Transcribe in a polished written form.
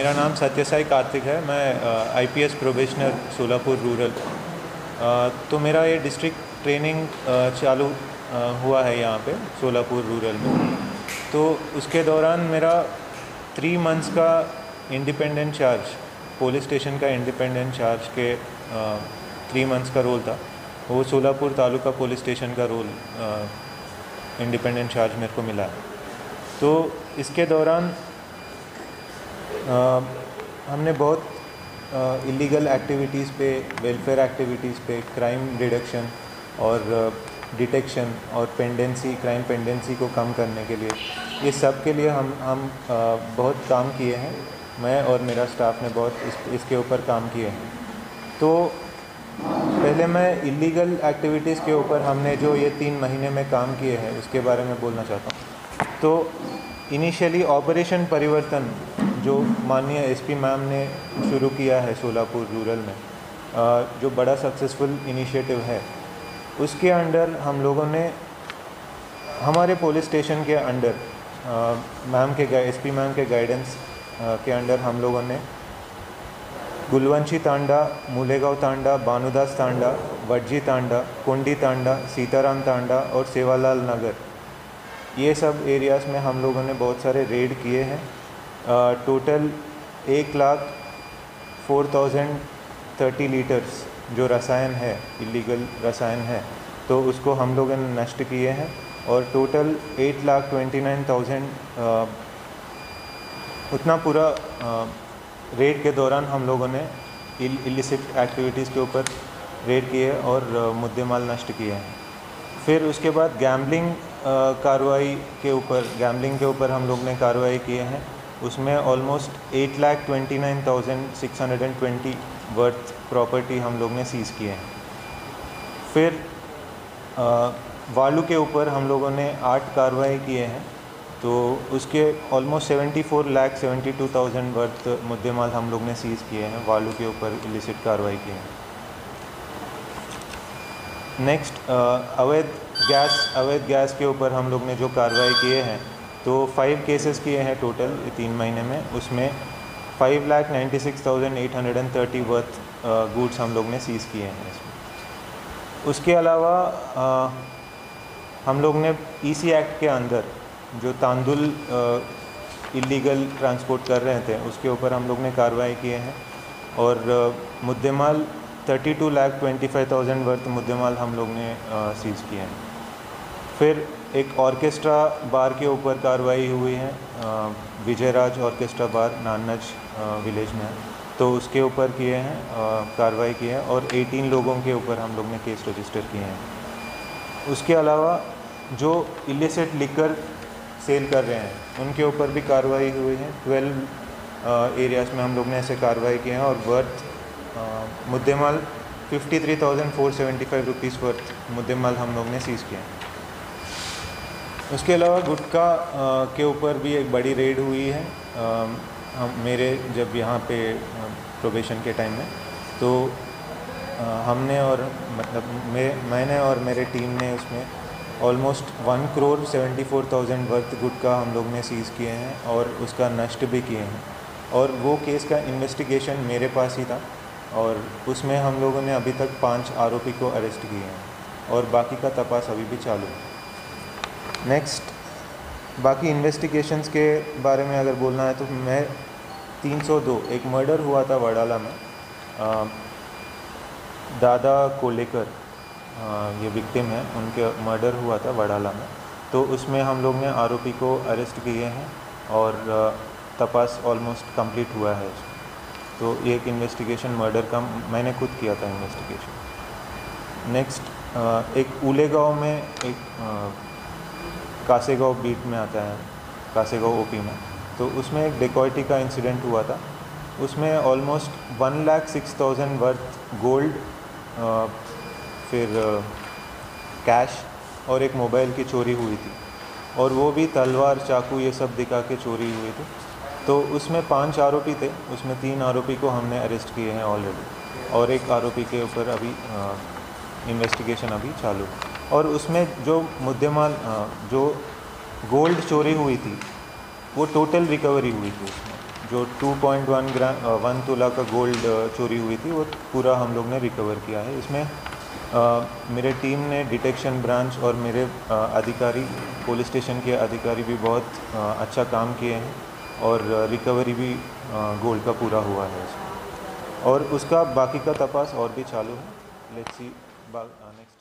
मेरा नाम सत्यसाई कार्तिक है। मैं आईपीएस प्रोबेशनर सोलापुर रूरल। तो मेरा ये डिस्ट्रिक्ट ट्रेनिंग चालू हुआ है यहाँ पे सोलापुर रूरल में। तो उसके दौरान मेरा 3 मंथ्स का इंडिपेंडेंट चार्ज, पुलिस स्टेशन का इंडिपेंडेंट चार्ज के 3 मंथ्स का रोल था। वो सोलापुर तालुका पुलिस स्टेशन का रोल इंडिपेंडेंट चार्ज मेरे को मिला। तो इसके दौरान हमने बहुत इलीगल एक्टिविटीज़ पे, वेलफेयर एक्टिविटीज़ पे, क्राइम रिडक्शन और डिटेक्शन और क्राइम पेंडेंसी को कम करने के लिए, ये सब के लिए हम बहुत काम किए हैं। मैं और मेरा स्टाफ ने बहुत इसके ऊपर काम किए हैं। तो पहले मैं इलीगल एक्टिविटीज़ के ऊपर हमने जो ये 3 महीने में काम किए हैं उसके बारे में बोलना चाहता हूँ। तो इनिशियली ऑपरेशन परिवर्तन जो माननीय एसपी मैम ने शुरू किया है सोलापुर रूरल में, जो बड़ा सक्सेसफुल इनिशिएटिव है, उसके अंडर हम लोगों ने हमारे पुलिस स्टेशन के अंडर एसपी मैम के गाइडेंस के अंडर हम लोगों ने गुलवंशी तांडा, मुलेगांव तांडा, बानुदास तांडा, वडजी तांडा, कोंडी तांडा, सीताराम तांडा और सेवालाल नगर, ये सब एरियाज़ में हम लोगों ने बहुत सारे रेड किए हैं। टोटल 1,04,030 लीटर्स जो रसायन है, इलीगल रसायन है, तो उसको हम लोगों ने नष्ट किए हैं। और टोटल 8,29,000 उतना पूरा रेड के दौरान हम लोगों ने इलिसिट एक्टिविटीज़ के ऊपर रेड किए और मुद्देमाल नष्ट किए हैं। फिर उसके बाद गैम्बलिंग के ऊपर हम लोग ने कार्रवाई किए हैं। उसमें ऑलमोस्ट 8,29,620 वर्थ प्रॉपर्टी हम लोग ने सीज़ किए हैं। फिर वालू के ऊपर हम लोगों ने 8 कार्रवाई किए हैं, तो उसके ऑलमोस्ट 74,72,000 वर्थ मुद्देमाल हम लोग ने सीज़ किए हैं। वालू के ऊपर इलिसिट कार्रवाई किए हैं। नेक्स्ट अवैध गैस के ऊपर हम लोग ने जो कार्रवाई किए हैं, तो 5 केसेस किए हैं टोटल 3 महीने में। उसमें 5,96,830 वर्थ गुड्स हम लोग ने सीज़ किए हैं इसमें। उसके अलावा हम लोग ने ईसी एक्ट के अंदर जो तांदुल इलीगल ट्रांसपोर्ट कर रहे थे, उसके ऊपर हम लोग ने कार्रवाई किए हैं और मुद्देमाल 32,25,000 वर्थ मुद्देमाल हम लोग ने सीज़ किए हैं। फिर एक ऑर्केस्ट्रा बार के ऊपर कार्रवाई हुई है, विजयराज ऑर्केस्ट्रा बार नानज विलेज में, तो उसके ऊपर किए हैं कार्रवाई की है और 18 लोगों के ऊपर हम लोग ने केस रजिस्टर किए हैं। उसके अलावा जो इलिसिट लिकर सेल कर रहे हैं, उनके ऊपर भी कार्रवाई हुई है। 12 एरियाज़ में हम लोग ने ऐसे कार्रवाई किए हैं और वर्थ मुद्देमाल 53,475 रुपीज़ वर्थ मुद्देमाल हम लोग ने सीज़ किए हैं। उसके अलावा गुटखा के ऊपर भी एक बड़ी रेड हुई है। मेरे जब यहाँ पे प्रोबेशन के टाइम में, तो हमने और मैंने और मेरे टीम ने उसमें ऑलमोस्ट 1,74,000 वर्थ गुटखा हम लोग ने सीज़ किए हैं और उसका नष्ट भी किए हैं। और वो केस का इन्वेस्टिगेशन मेरे पास ही था और उसमें हम लोगों ने अभी तक 5 आरोपी को अरेस्ट किए हैं और बाकी का तपास अभी भी चालू है। नेक्स्ट, बाकी इन्वेस्टिगेशंस के बारे में अगर बोलना है तो मैं 302 एक मर्डर हुआ था वडाला में, दादा कोलेकर ये विक्टिम है, उनके मर्डर हुआ था वडाला में। तो उसमें हम लोग ने आरोपी को अरेस्ट किए हैं और तपास ऑलमोस्ट कंप्लीट हुआ है। तो ये एक इन्वेस्टिगेशन मर्डर का मैंने खुद किया था इन्वेस्टिगेशन। नेक्स्ट, एक उलेगांव में, एक कासेगांव बीट में आता है, कासेगांव ओपी में, तो उसमें एक डेकॉइटी का इंसिडेंट हुआ था। उसमें ऑलमोस्ट 1,06,000 वर्थ गोल्ड, फिर कैश और एक मोबाइल की चोरी हुई थी और वो भी तलवार, चाकू ये सब दिखा के चोरी हुई थी। तो उसमें 5 आरोपी थे, उसमें 3 आरोपी को हमने अरेस्ट किए हैं ऑलरेडी और एक आरोपी के ऊपर अभी इन्वेस्टिगेशन अभी चालू है। और उसमें जो मुद्देमाल, जो गोल्ड चोरी हुई थी, वो टोटल रिकवरी हुई थी उसमें, जो 1 तोला का गोल्ड चोरी हुई थी वो पूरा हम लोग ने रिकवर किया है। इसमें मेरे टीम ने डिटेक्शन ब्रांच और मेरे अधिकारी पुलिस स्टेशन के अधिकारी भी बहुत अच्छा काम किए हैं और रिकवरी भी गोल्ड का पूरा हुआ है इसमें। और उसका बाकी का तपास और भी चालू है। Let's see next.